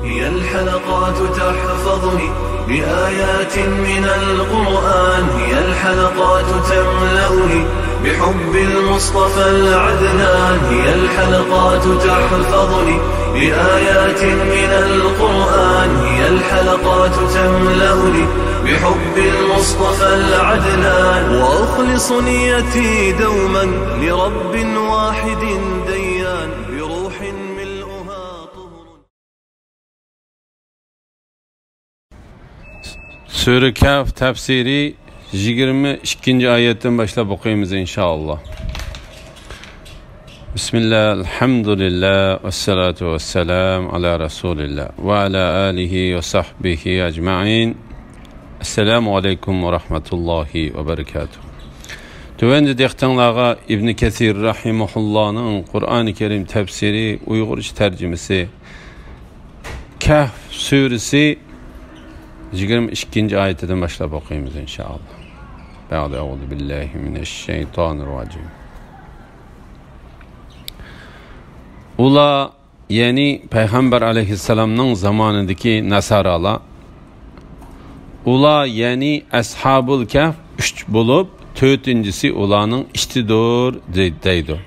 هي الحلقات تحفظني بآيات من القرآن، هي الحلقات تملأني بحب المصطفى العدنان، هي الحلقات تحفظني بآيات من القرآن، هي الحلقات تملأني بحب المصطفى العدنان، وأخلص نيتي دوما لرب واحد ديان بروح ملؤها طهر. Sure Kaf tefsiri 22. ayetten başlayıp okuyayımız inşallah. Bismillah, elhamdülillah, ve salatu ve selam ala Resulillah ve ala alihi ve sahbihi ecma'in. Esselamu aleyküm ve rahmetullahi ve berekatuhu. Tüvende dehtanlağa İbn Kesir rahimahullah'ın Kur'an-ı Kerim tefsiri Uygurca tercümesi Kaf suresi 22. ayetinden başlayıp okuyayımız inşallah. Ba'de euzu billahi mineşşeytanirracim. Ula yani Peygamber aleyhisselam'ın zamanındaki Nasaralar, ula yani Ashabul Kehf 3 bulup 4-incisi ulanın iştidur deydi.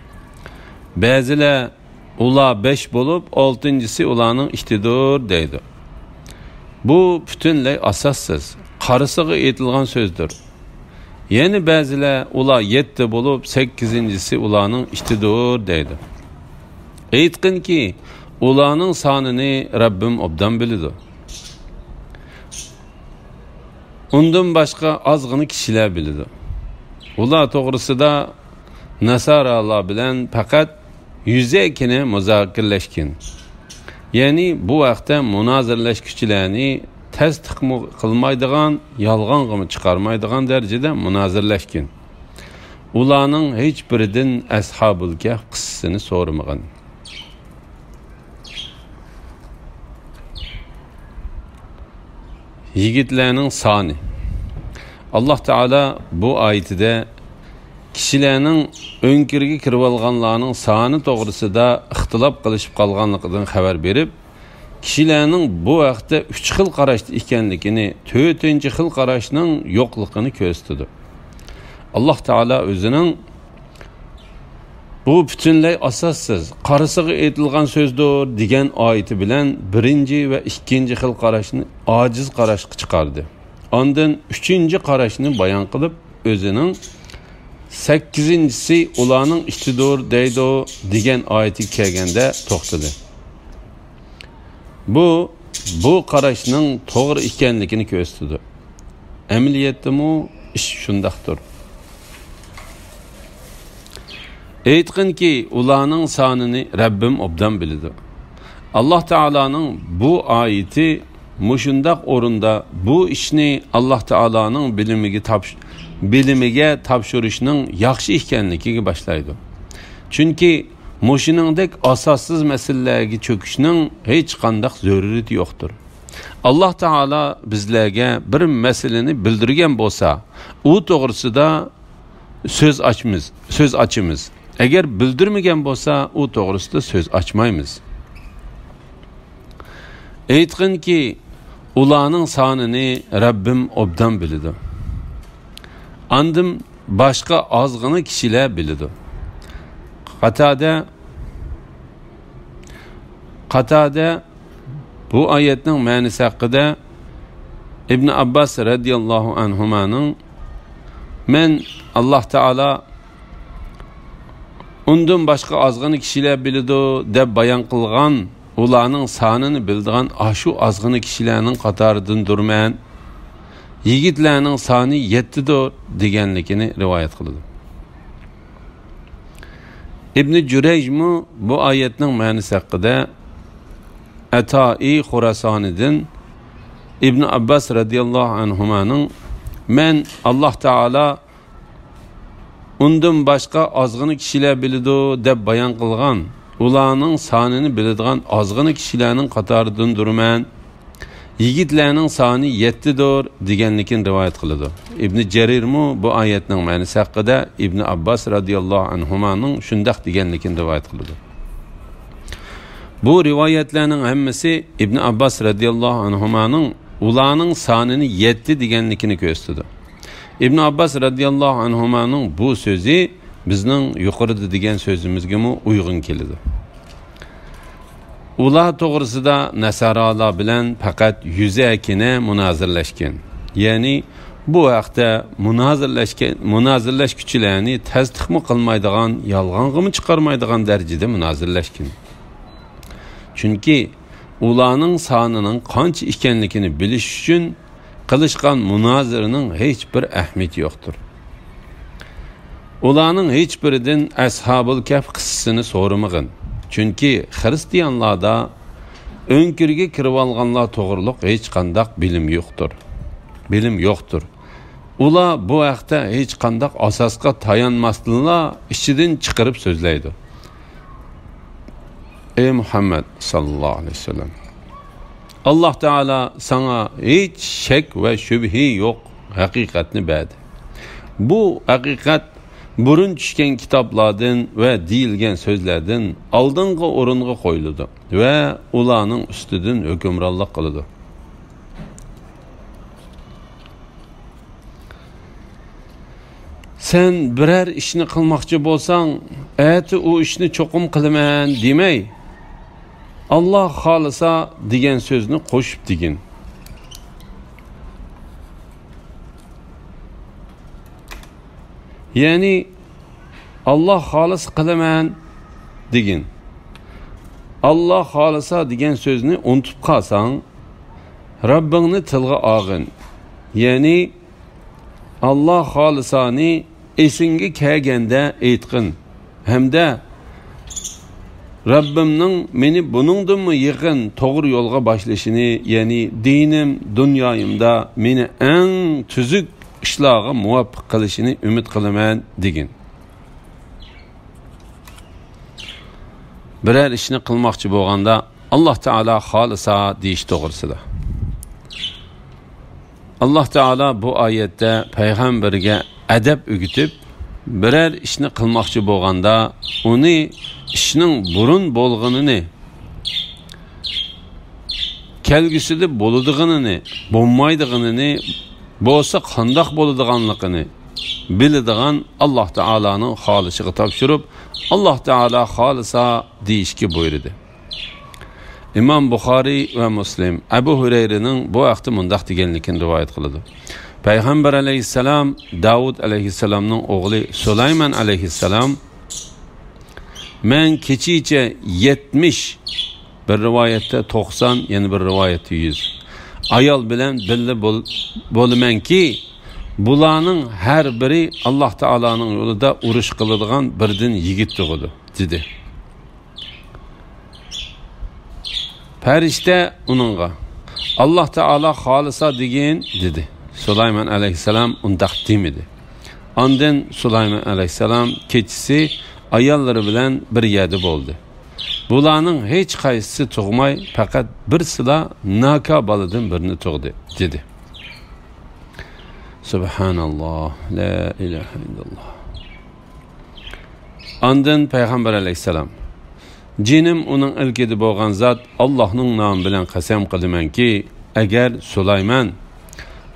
Bazılar ula 5 bulup 6-incisi ulanın iştidur deydi. Bu bütünley asassız, qarısığı etilgan sözdür. Yeni bazılar ula 7 bulup 8-incisi ulanın iştidur deydi. Eytqin ki ulanın sanını Rabbim obdan bilidi. Ondan başka azgını kişiler bilidi. Ula doğrusu da Nasaralar bilen fakat yüzeykine muzakirleşkin. Yani bu vaqtda munazirleşkichilarni tasdiq qilmaydigan, yolg'on chiqarmaydigan darajada munazirlashgan. Ularning hech biridan Ashabul Kehf qissasini so'ramagan. Yigitlarning soni. Allah Taala bu oyatida kishilarning önkirga kirib olganlarning soni to'g'risida ixtilof qilishib qolganligidan xabar berib, kishilarning bu vaqtda 3 xil qarashda ekanligini, 4-xil qarashning yo'qligini ko'rsatdi. Allah Taala o'zining bu butunlay asossiz, qarisiga aytilgan so'zdir degan oyati bilan 1 va 2-xil qarashni ojiz qarashga chiqardi. Ondan 3-chi qarashni bayon qilib, o'zining 8-incisi ularning iştidur deydi degan oyati kelganda to'xtadi. Bu qarashning to'g'ri ekanligini ko'rsatdi. Amaliyotda ish shundaqdir. Aytqinki ularning sonini Rabbim obdan biladi. Allah Taolaning bu oyati mushundaq o'rinda bu ishni Allah Taolaning bilimiga topshirishning yaxshi ekanligiga boshlaydi. Chunki mushiningdek asossiz masalalarga cho'kishning hech qanday zarurati yo'qdir. Allah Taala bizlarga bir masalani bildirgan bo'lsa, u to'g'risida so'z ochimiz. Agar bildirmagan bo'lsa, u to'g'risida so'z ochmaymiz. Aytqinki ularning sonini Rabbim obdan biladi. Andım başka azgını kişiler bilidi. Qatada bu ayetning ma'nosi haqida İbn Abbas radhiyallohu anhumaning men Allah Taala undan başka azgını kişiler bilidi deb bayon qilgan ularning sonini bildigan ashu azgını kişilarning qatoridan durman. Yigitlarning soni 7dir deganligini rivoyat qildi. İbn Jurayj bu oyatning ma'nosi haqida Atoi Xurasonidan İbn Abbas radhiyallohu anhumaning men Allah Taala undan boshqa ozg'ini kishilar biladi deb bayon qilgan ularning sonini biladigan ozg'ini kishilarning qatoridan durman. Yigitlarning soni 7dir deganligini rivoyat qiladi. İbn Jarir bu oyatning ma'nosi haqida İbn Abbas radhiyallohu anhumaning shundaq deganligini rivoyat qiladi. Bu rivoyatlarning hammasi İbn Abbas radhiyallohu anhumaning ularning sonini 7 deganligini ko'rsatdi. İbn Abbas radhiyallohu anhumaning bu so'zi bizning yuqorida degan so'zimizga uyg'un keladi. Ular to'g'risida nasaralar bilan faqat yuzakina munozirlashgan. Ya'ni bu vaqtda munozirlash kuchilarini tasdiqmi qilmaydigan, yolg'onmi chiqarmaydigan darajada munozirlashgan. Chunki ularning sonining qancha ekanligini bilish uchun qilishgan munoziraning hech bir ahamiyati yo'qdir. Ularning hech biridan Ashabul Kahf qissasini so'ramag'in. Chunki xristianlarda önkirga kirib olganlar to'g'riliq hech qanday bilim yo'qdir. Ular bu vaqtda hech qanday asosga tayanmasdanlar ichidan chiqarib so'zlaydi. Ey Muhammad sallallohu alayhi vasallam, Allah Teala sana hiç şek ve şübhi yok hakikatini berdi. Bu hakikat burun düşken kitaplardan ve deyilgen sözlerden aldığınғы orunğa koyuldu ve ulanın üstüdün hükümrallık kılıdı. Sen birer işini kılmakçı bolsan, eti o işini çokum kılman demey. Allah halisa degen sözünü koşup digin. Yani Allah halis kılaman degin. Allah halisa degen sözünü unutup kalsan, Rabbini tilga ağın. Yani Allah halisani esinge kelgende aytqin. Hamda Rabbimning meni buningdanmi yaqin to'g'ri yo'lga boshlashini, ya'ni dinim, dunyoyimda meni eng tuzuk ishlarga muvaffaq qilishini umid qilaman degin. Birer ishni qilmoqchi bo'lganda Alloh taolo xolisa deyish to'g'risida. Alloh taolo bu oyatda payg'ambarga adab o'gitib, birer ishni qilmoqchi bo'lganda uni ishning burun bo'lganini, kelgusida bo'ladiganini, bo'lmaydiganini, bo'lsa qandoq bo'ladiganligini biladigan Alloh taolaning xolishiga topshirib, Alloh taolo xolisa deyishga buyurdi. İmam Buxoriy ve Muslim Abu Hurayraning bu vaqtda mundaq deganligini rivoyat qiladi. Payg'ambar alayhissalom Davud alayhissalomning o'g'li Sulayman alayhissalom men kechicha 70, bir rivoyatda 90, yana bir rivoyatda 100 ayol bilan birga bo'lamanki, bularning har biri Alloh taolaning yo'lida urush qiladigan birdan yigit tug'di dedi. Farishta uningga Alloh taolo xolisa degin dedi. Sulayman alayhissalom undaq demedi. Ondan Sulayman alayhissalom kechisi ayollari bilan bir yerda bo'ldi. Bularning hech qaysisi tug'may, faqat bir sila naka baladan birini tug'di dedi. Subhanalloh, la ilaha illalloh. Ondan payg'ambar alayhissalom, jinim uning ilkida bo'lgan zot Allohning nomi bilan qasam qilamanki, agar Sulayman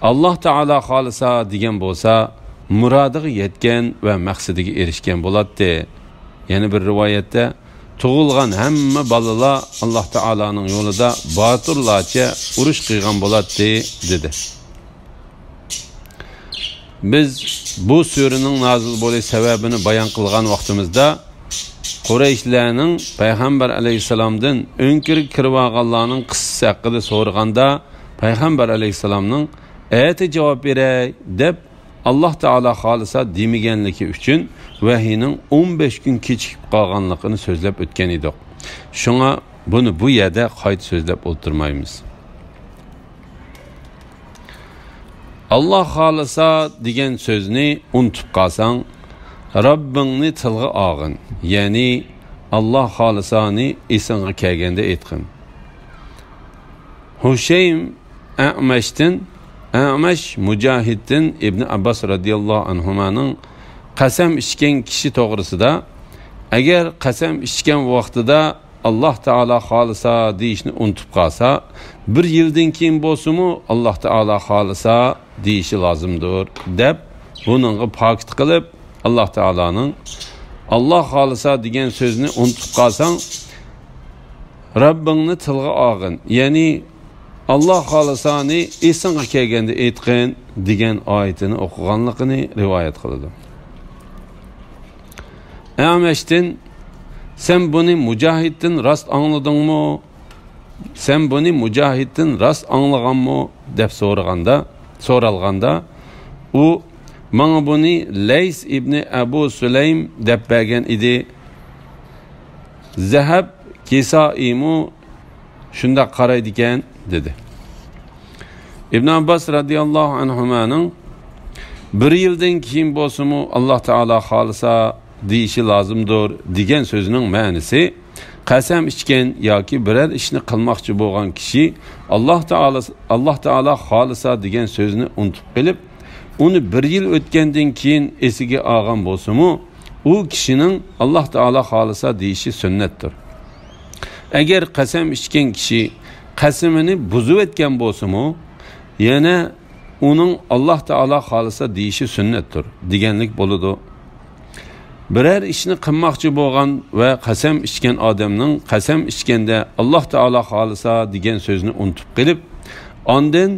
Alloh taolo xolisa degan bo'lsa, murodiga yetgan va maqsadiga erishgan bo'ladi. Yana bir rivoyatda tug'ilgan hamma bolalar Alloh taolaning yo'lida botirlarcha urush qilgan bo'ladi dedi. Biz bu suraning nozil bo'lish sababini bayon qilgan vaqtimizda Qurayshlarning payg'ambar alayhisalomdan o'nkirib kirib olganlarning qissasi haqida so'raganda payg'ambar alayhisalomning "Eti javob beray" deb Alloh taolo xolisa demaganligi uchun vahiyning 15 kun kechikib qolganligini so'zlab o'tgan edik. Shunga buni bu yerda qayta so'zlab o'tirmaymiz. Alloh xolisa degan so'zni unutib qolsang, Rabbingni tilga olgin. Ya'ni Alloh xolisani esingga kelganda aytqin. Hushaym Amash Mujahid'in İbn Abbas radhiyallohu anhumaning qasam ichgan kishi to'g'risida, agar qasam ichgan vaqtida Allah Taala xolisa deyishni unutib qolsa, bir yildan keyin bo'lsa-mu Allah Taala xolisa deyishi lozimdir deb buningga pakt qilib, Allah Taalaning Allah xolisa degan so'zni unutib qolsang, Rabbingni tilga olgin, ya'ni Allah xolisani esingga kelganda aytqin degan oyatini o'qiganligini rivoyat qiladi. Amashtin, sen buni Mujohiddan rost angladingmi? Sen buni Mujohiddan rost anglaganmi deb so'ralganda, u "Mana buni Lays ibn Abu Sulaym deb bergan edi. Zahab Kisaimu shunda qaraydi ekan" dedi. İbn Abbas radıyallahu anhumaning bir yildan keyin bo'lsa-mu Allah Taala xolisa deyishi lozimdir degan so'zining ma'nosi, qasam ichgan yoki biror ishni qilmoqchi bo'lgan kishi Allah Taala xolisa degan so'zni unutib qilib, uni bir yil o'tgandan keyin esiga olgan bo'lsa-mu, u kishining Allah Taala xolisa deyishi sunnatdir. Agar qasam ichgan kishi qasamini buzib etgan bo'lsa-mu, yana uning Allah Taala xolisa deyishi sunnatdir deganlik bo'ladi. Biror ishni qilmoqchi bo'lgan va qasam ichgan odamning qasam ichganda Allah Taala xolisa degan so'zni unutib qilib, ondan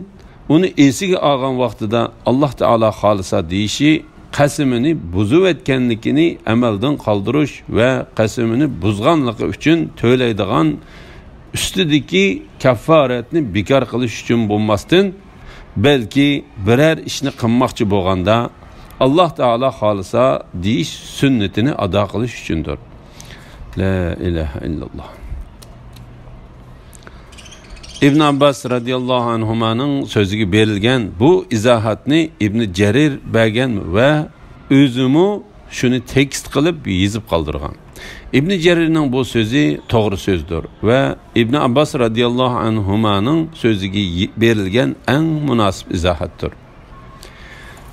uni esiga olgan vaqtida Allah Taala xolisa deyishi qasamini buzib etganligini amaldan qoldirish va qasamini buzganligi uchun to'laydigan ustidagi kaffaratni bekor qilish uchun bo'lmasdan, balki biror ishni qilmoqchi bo'lganda Allah Taala xolisa deyish sunnatini ado qilish uchundir. La ilaha illalloh. İbn Abbas radıyallahu anhumaning so'ziga berilgan bu izohatni Ibn Jarir bergan va o'zimi shuni tekst qilib yozib qoldirgan. İbn Jarirning bu so'zi to'g'ri so'zdir va İbn Abbas radıyallahu anhumaning so'ziga berilgan eng munosib izohatdir.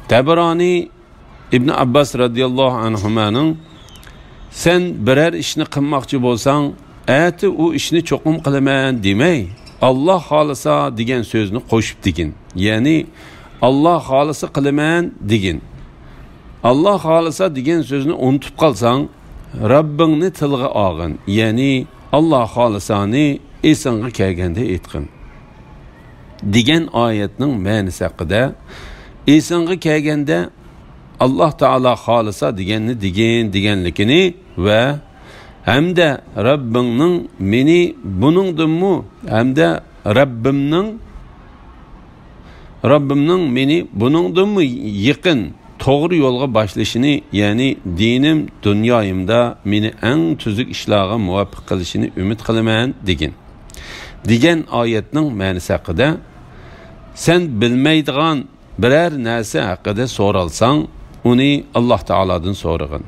Tabarani İbn Abbas radıyallahu anhumaning sen biror ishni qilmoqchi bo'lsang, ati u ishni cho'qim qilaman demay, Allah xolisa degan so'zni qo'shib degin. Ya'ni Allah xolisa qilaman degin. Allah xolisa degan so'zni unutib qolsang, Rabbingni tilga olgin. Ya'ni Allah xolisani esingga kelganda aytqin. Degan oyatning ma'nosi haqida esingga kelganda Allah Taala xolisa deganni deganligini va hamda Rabbingning meni buningdinmi, hamda Rabbimning meni buningdinmi yaqin to'g'ri yo'lga boshlashini, ya'ni dinim, dunyoyimda meni eng tuzuk ishlarga muvaffaq qilishini umid qilaman degan oyatning ma'nosi haqida sen bilmaydigan biror narsa haqida so'ralsang, uni Allah Taaladan so'ragin.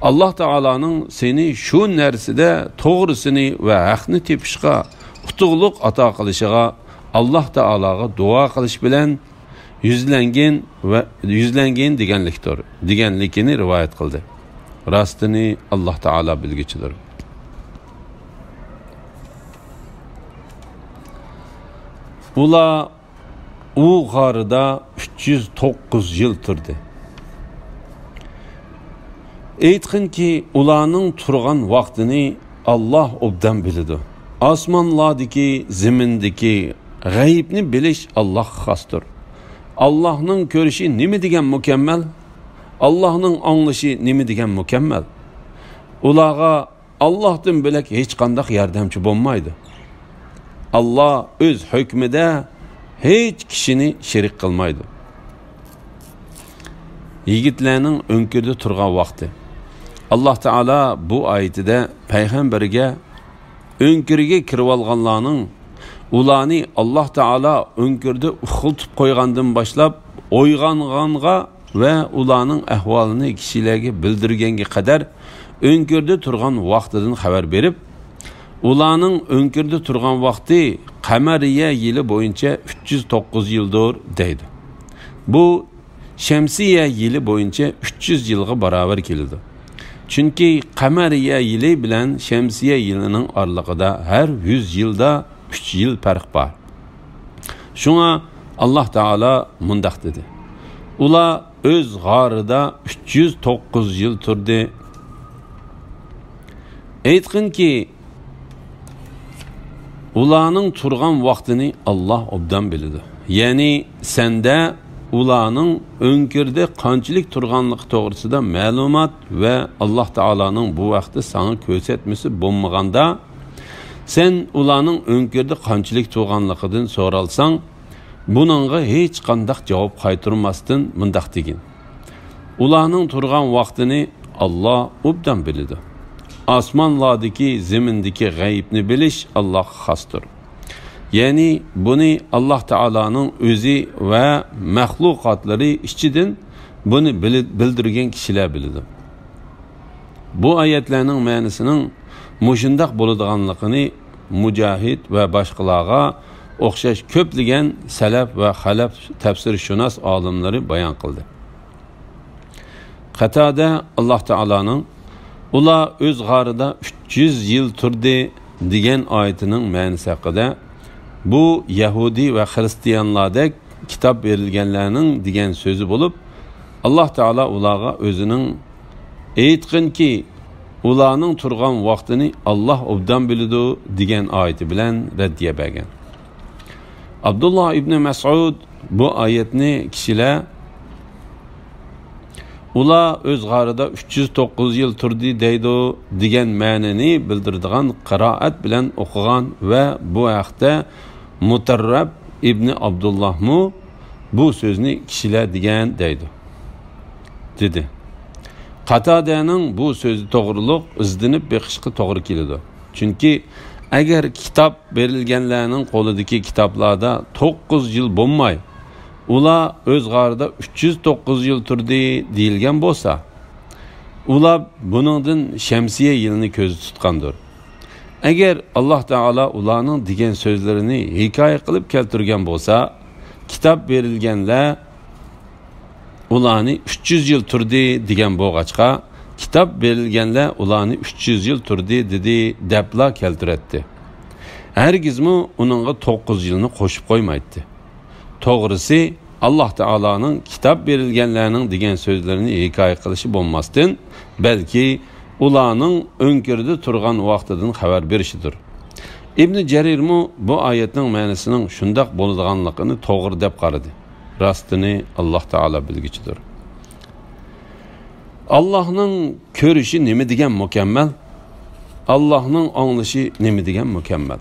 Allah Taalaning seni shu narsada to'g'risini va haqni tepishga, utuqliq ato qilishiga Allah Taalaga duo qilish bilan yuzlangan deganlikni rivoyat qildi. Rostini Allah Taala bilgichidir. Ular u g'orida 309 yil turdi. Aytqinki, ularning turgan vaqtini Allah obdan biladi. Osmonlardagi, zimindagi g'aybni bilish Allah xosdir. Allahning ko'rishi nima degan mukammal? Allahning anglashi nima degan mukammal? Ularga Allohdan bilak hech qanday yordamchi bo'lmaydi. Allah o'z hukmida hech kishini sherik qilmaydi. Yigitlarning o'nkirda turgan vaqti. Allah Taala bu oyatida payg'ambariga o'nkiriga kirib olganlarning ularni Allah Taala o'nkirda uxultib qo'ygandan boshlab o'yg'onganga va ularning ahvolini kishilarga bildirganga qadar o'nkirda turgan vaqtidan xabar berib, ularning o'nkirda turgan vaqti qamariya yili bo'yicha 309 yildir deydi. Bu Şemsiye yili boyunca 300 yılga beraber keldi. Çünkü kameriye yılı bilen şemsiye yılının aralıqıda her 100 yılda 3 yıl fark var. Şuna Allah Teala mundaq dedi. Ula öz g'arida 309 yıl turdi. Aytqin ki ularning turgan vaqtini Allah obdan biladi. Yani sende ularning önkirde qanchalik turganligi to'g'risida ma'lumot ve Allah Teala'nın bu vaqtda sana ko'rsatmasi bo'lmaganda sen ularning önkirde qanchalik turganligidan so'ralsang, bununla hech qandaq javob qaytarmasdan mundaq degin. Ularning turgan vaqtini Allah obdan biladi. Osmonlardagi, zemindagi g'aybni bilish Allohga xosdir. Yani bunu Allah Teala'nın özü ve mahlukatları içinden bunu bildirgen kişiler bildi. Bu ayetlerinin ma'nosinin muşundaq bo'ladiganligini Mujahid ve başqalarga o'xshash ko'plagan salaf ve halaf tafsirshunos olimlari bayon qildi. Qatada Allah Teala'nın ular öz g'arida 300 yıl turdi degan oyatining ma'nosi haqida bu Yahudi ve Hristiyanlardek kitap verilgenlerinin diyen sözü bulup Allah Teala ulağa özünün aytqin ki ularning turgan vaqtini Allah obdan biladi degan oyati bilan raddiya bergan. Abdullah ibn Mas'ud bu oyatni kishilar ular öz g'arida 309 yıl turdi deydi degan ma'noni bildiradigan qiroat bilan o'qigan ve bu haqda Mutarrab ibn Abdullah mu bu sözünü kişiler degan dedi. Qatadaning bu sözü to'g'riliq izlanib beqishga to'g'ri keladi. Çünkü eğer kitap verilgenlerinin qo'lidagi kitaplarda 9 yıl bo'lmay, ular öz g'arida 309 yıl turdi deyilgan bo'lsa, ular buningdan şemsiye yılını ko'zda tutgandir. Eğer Allah Teala ularning degan sözlerini hikoya qilib keltirgan bo'lsa, kitap verilganlar ularni 300 yıl turdi degan bo'lg'achqa, kitap verilganlar ularni 300 yıl turdi dedi debla keltiretdi. Hergizmi uningga 9 yılını qo'shib qo'ymaydi. To'g'risi Allah Teala'nın kitap verilganlarning degan sözlerini hikoya qilishi bo'lmasdan, balki ularning önkirde turgan vaqtidan xabar berishidir. İbn Jarir mu bu ayetning ma'nosining shundoq bo'ladiganligini to'g'ri deb qaradi. Rastini Allah Teala bilgichidir. Allah'ның ko'rishi nima degan mukammal? Allah'ның anglishi nima degan mukammal?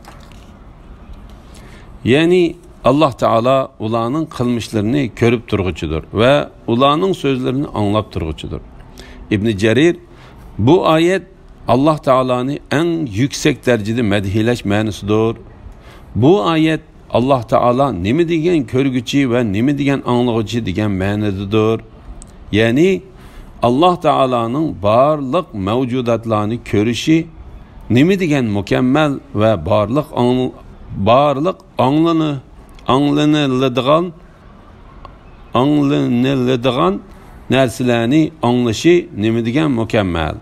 Yani Allah Teala ularning qilmishlarini ko'rib turg'uchidir ve ularning sözlerini anlab turg'uchidir. İbn Jarir bu ayet Allah Teala'nı en yüksek derecede medhileş manasıdır. Bu ayet Allah Teala nemi degen körgüçü ve nemi degen anlıgıcı degen manadadır. Yani Allah Teala'nın barlık mevcudatlarını körüşü nemi degen mükemmel ve barlık anlanıladigan narsalarni anlaşı nemi degen mükemmel.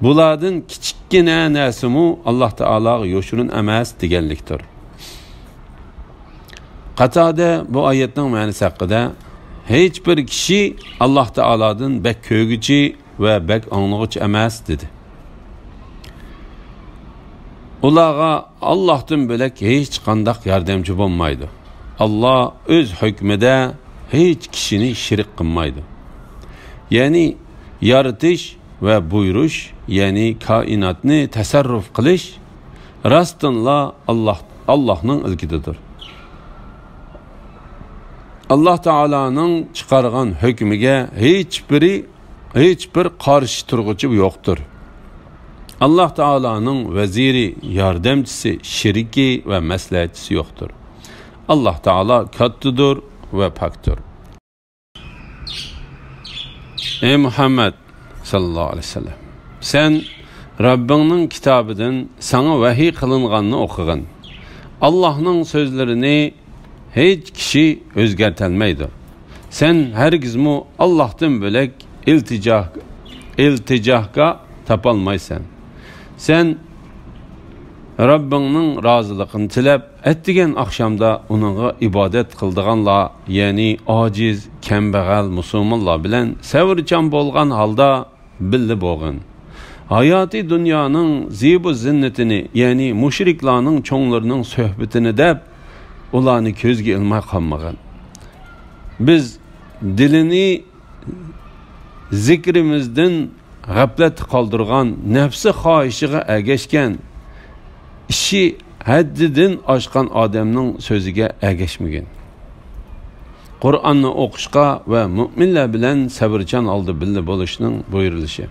Bulardan kichikkina narsimu Allah Teala'ga yoshurun emas deganlikdir. Qatada bu oyatning ma'nosi haqida hech bir kishi Allah Teala'dan bek ko'rguchi ve bek anglag'uchi emas dedi. Ularga Allohdan bo'lak hech qandaq yordamchi bo'lmaydi. Allah öz hukmida hech kishini shirik qilmaydi. Yani yaratish ve buyuruş, yani kainatni tasarruf qilish rastınla Allah'ның ilkididir. Allah Teala'nın çıkargan hükmüge hiçbir karşı turgucu yoktur. Allah Teala'nın veziri, yardımcısı, şiriki ve mesleğetçisi yoktur. Allah Teala kattıdır ve paktır. Ey Muhammed sallallahu aleyhi ve sellem, sen Rabbinin kitabıdan sana vahiy kılınganını okuğun. Allah'ın sözlerini hiç kişi özgertelmeydi. Sen hergiz mu Allah'tan bölek ilticahga tapalmaysan. Sen Rabbingning roziligini tilab, etdigan akşamda onunğa ibadet qildiganlar, yani aciz, kambag'al musulmonlar bilan savrchan bo'lgan holda billi bo'lgin. Hayati dünyanın zibu zinnetini, yani müşriklarning çoğlarının söhbetini deb, ularni ko'zga ilmay qolmagan. Biz dilini zikrimizden g'aflat qoldirgan, nafsi xohishiga ergashgan, işi haddidan oshgan odamning so'ziga ergashmagan. Qur'onni o'qishga va mu'minlar bilan sabrchan oldi billi bo'lishning buyurilishi.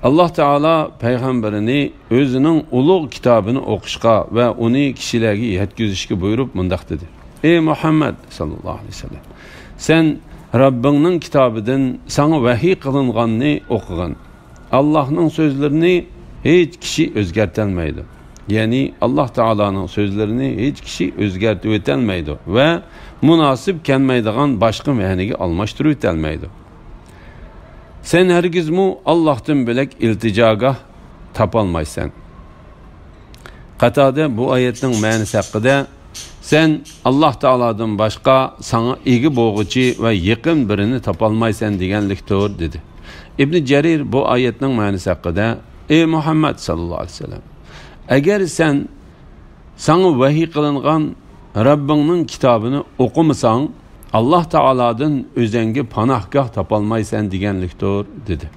Allah Teala peygamberini özünün ulug' kitabını o'qishga va uni kishilarga yetkazishga buyurib mundaq dedi. Ey Muhammed sallallahu aleyhi ve sellem, sen Rabbingning kitobidan sana vahiy qilinganni o'qigan. Allah'ның sözlerini hiç kişi o'zgartirmaydi. Yani Allah Teala'nın sözlerini hiç kişi o'zgartirib o'tolmaydi ve münasip kelmaydigan boshqa ma'niga almashtirib o'tolmaydi. Sen hergizmu Allah'tan bilek ilticaga tapalmaysan. Qatade bu ayetin ma'nisi haqida sen Allah Teala'dan başka sana igi boğucu ve yakın birini tapalmaysan deganlikdir dedi. İbn Cerir bu ayetin ma'nisi haqida ey Muhammed sallallahu aleyhi ve sellem, eğer sen sana vahiy qilingan Rabbingning kitabını okumasan, Allah Teala'dan özenge panahgah tapalmaysan deganlikdir dedi.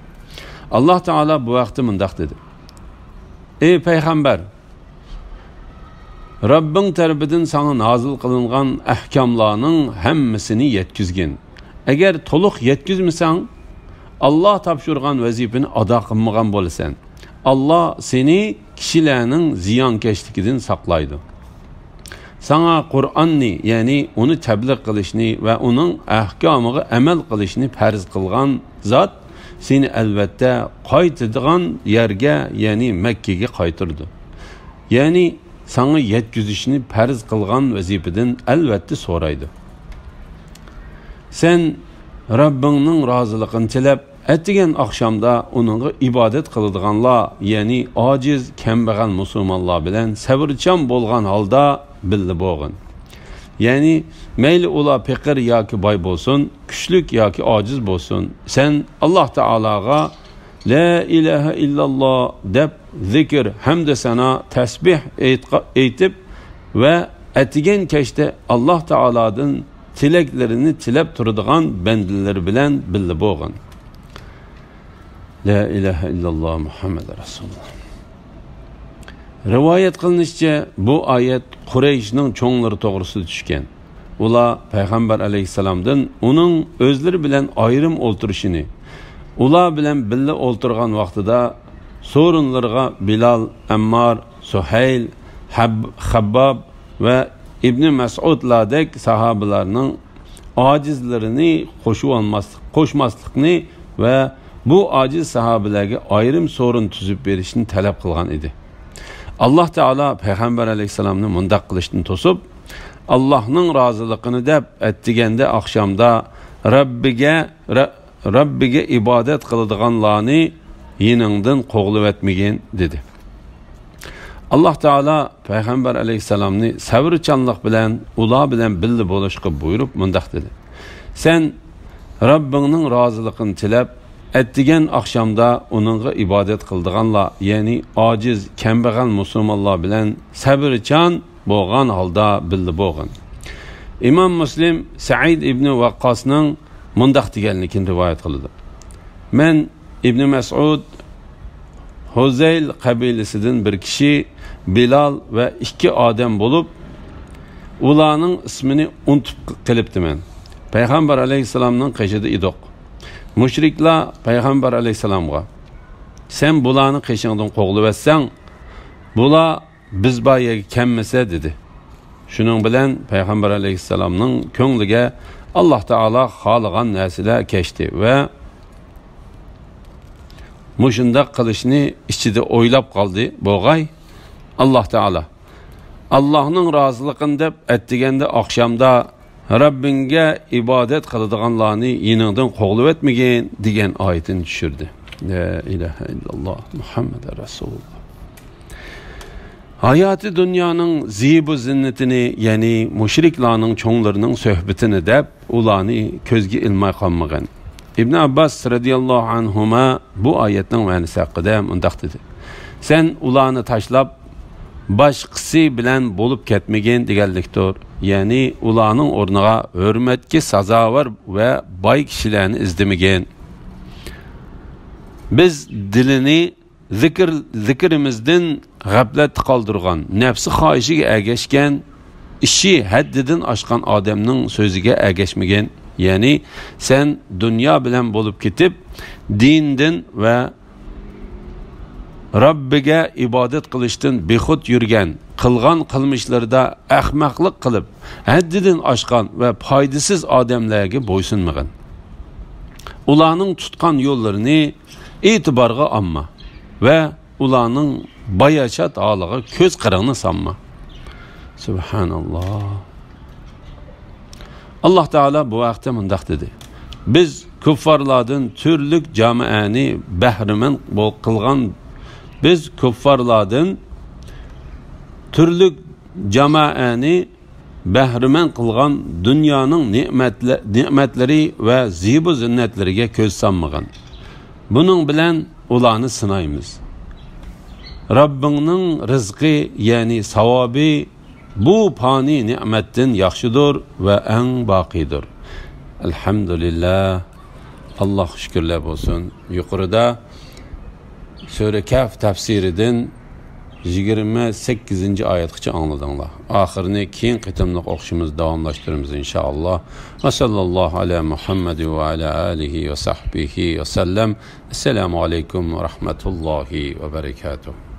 Allah Teala bu vaqti mundaq dedi. Ey peygamber, Rabbing tarafidan sana nazil qilingan ahkamlarning hammasini yetkizgin. Eğer to'liq yetkizmasan, Allah topshirgan vazifani ado qilmagan bo'lasan. Allah seni kishilarning ziyonkashligidan saqlaydi. Sana Kur'an'ni, yani onu tebliğ qilishni ve onun ahkamıga amal qilishni farz qilgan zat seni elbette qaytadigan yerga, yani Mekke'ge qaytirdi. Yani sana yetkizishni farz qilgan vazifadan elbette so'raydi. Sen Rabbingning roziligini tilab, etdigan akşamda onunğa ibadet qiladiganlar, yani aciz, kambag'al musulmonlar bilan sabrchan bo'lgan holda billi bo'lgin. Yani meyli ula pekir yoki boy bo'lsin, kuchlik yoki ojiz bo'lsin, sen Allah Teala'ga la ilahe illallah deb zikr hamda sana tasbih aytib ve etigen keşte Allah Teala'dan tileklerini tilep turadigan bendiler bilen billi bo'lgin. La ilahe illallah Muhammed Resulullah. Rivayet qilinishicha, bu ayet Qurayshning cho'nglari to'g'risida tushgan. Ular payg'ambar alayhisalomdan uning o'zlari bilan ayrim o'ltirishini, ular bilan birga o'ltirgan vaqtida so'rinlarga Bilal, Ammar, Suhayl, Habbab ve İbn Mas'udlardek sahabalarning acizlerini qo'shmaslikni ve bu aciz sahabalarga ayrim so'rin tuzib berishni talab qilgan edi. Allah Teala Peygamber Aleyhisselam'ın mundaq qilishni to'sib, Allah'ның roziligini deb etdiganda akşamda Rabbiga ibadet qiladiganlarni yiningdan qo'g'lab etmagin dedi. Allah Teala Peygamber Aleyhisselam'ni sabrchanlik bilan ular bilan birga bo'lishga buyurib mundaq dedi. Sen Rabbingning roziligini tilab, etdigan akşamda onunğa ibadet qildiganlar, yani aciz, kambag'al musulmonlar bilan sabrchan bo'lgan holda birga bo'lgin. İmam Müslim Sa'id ibn Waqqasning mundaq deganligini rivoyat qildi. Men İbn Mas'ud Huzayl qabilasidan bir kishi Bilal ve iki adam bulup ularning ismini unutib qilibdiman. Peygamber Aleyhisselam'ның qishida idiq. Müşriklar Peygamber Aleyhisselam'a, sen bularni qishingdan qo'g'lab etsan, bular biz boyaga kelmasa dedi. Shuning bilan Peygamber Aleyhisselam'ның ko'ngliga Allah Teala xohlagan narsalar kechdi ve mushundaq qilishni ichida o'ylab qoldi. Bo'g'ay Allah Teala Allah'ның roziligini deb etdiganda akşamda Rabbinga ibadet qiladiganlarni yiningdan qo'g'lab etmagin degan oyatini tushirdi. La ilahe illallah Muhammed Resulullah. Hayatı dünyanın zibu zinnetini, yani müşriklarning çoğlarının söhbetini dep ularni közge ilmay qalmagan. İbn Abbas radiyallahu anhuma bu ayetning ma'nosi haqida mundaq dedi. Sen ularni tashlab boshqasi bilan bo'lib ketmagan deganlikdir. Ya'ni ularning o'rniga hurmatga sazovor va boy kishilarni izdimagan. Biz dilini zikrimizden g'aflat qoldirgan, nafsi xohishiga ergashgan, ishi haddidan oshgan odamning so'ziga ergashmagan. Ya'ni sen dunyo bilan bo'lib ketib, dindan va Robbiga ibodat qilishdan bexud yurgan, qilgan qilmishlarda ahmoqlik qilib, haddidan oshgan va foydasiz odamlarga bo'ysunmagan. Ularning tutgan yo'llarini e'tiborga olma ve ularning bayachat holiga ko'z qirig'ini sanma. Subhanallah. Allah Teala bu vaqtda mundaq dedi. Biz kuffarlardan türlük camiani bahrimen qilgan, biz kuffarlardan türlük camiani bahrimen qilgan dünyanın nimetleri ve zibu zinnetleriga ko'z sanmagan. Bunun bilen ularni sınaymiz. Rabbinin rızkı, yani savabi bu fani nimetten yaxşıdır ve en baqidir. Elhamdülillah. Allah şükürler olsun. Yukarıda Sure Kaf tafsirinden 28. ayetçe anladınlar. Ahirini keyin qitimliq o'qishimiz davomlashtiramiz inşallah. Ve sallallahu ala Muhammed ve ala alihi ve sahbihi ve sellem. Esselamu aleyküm ve rahmetullahi ve berekatuhu.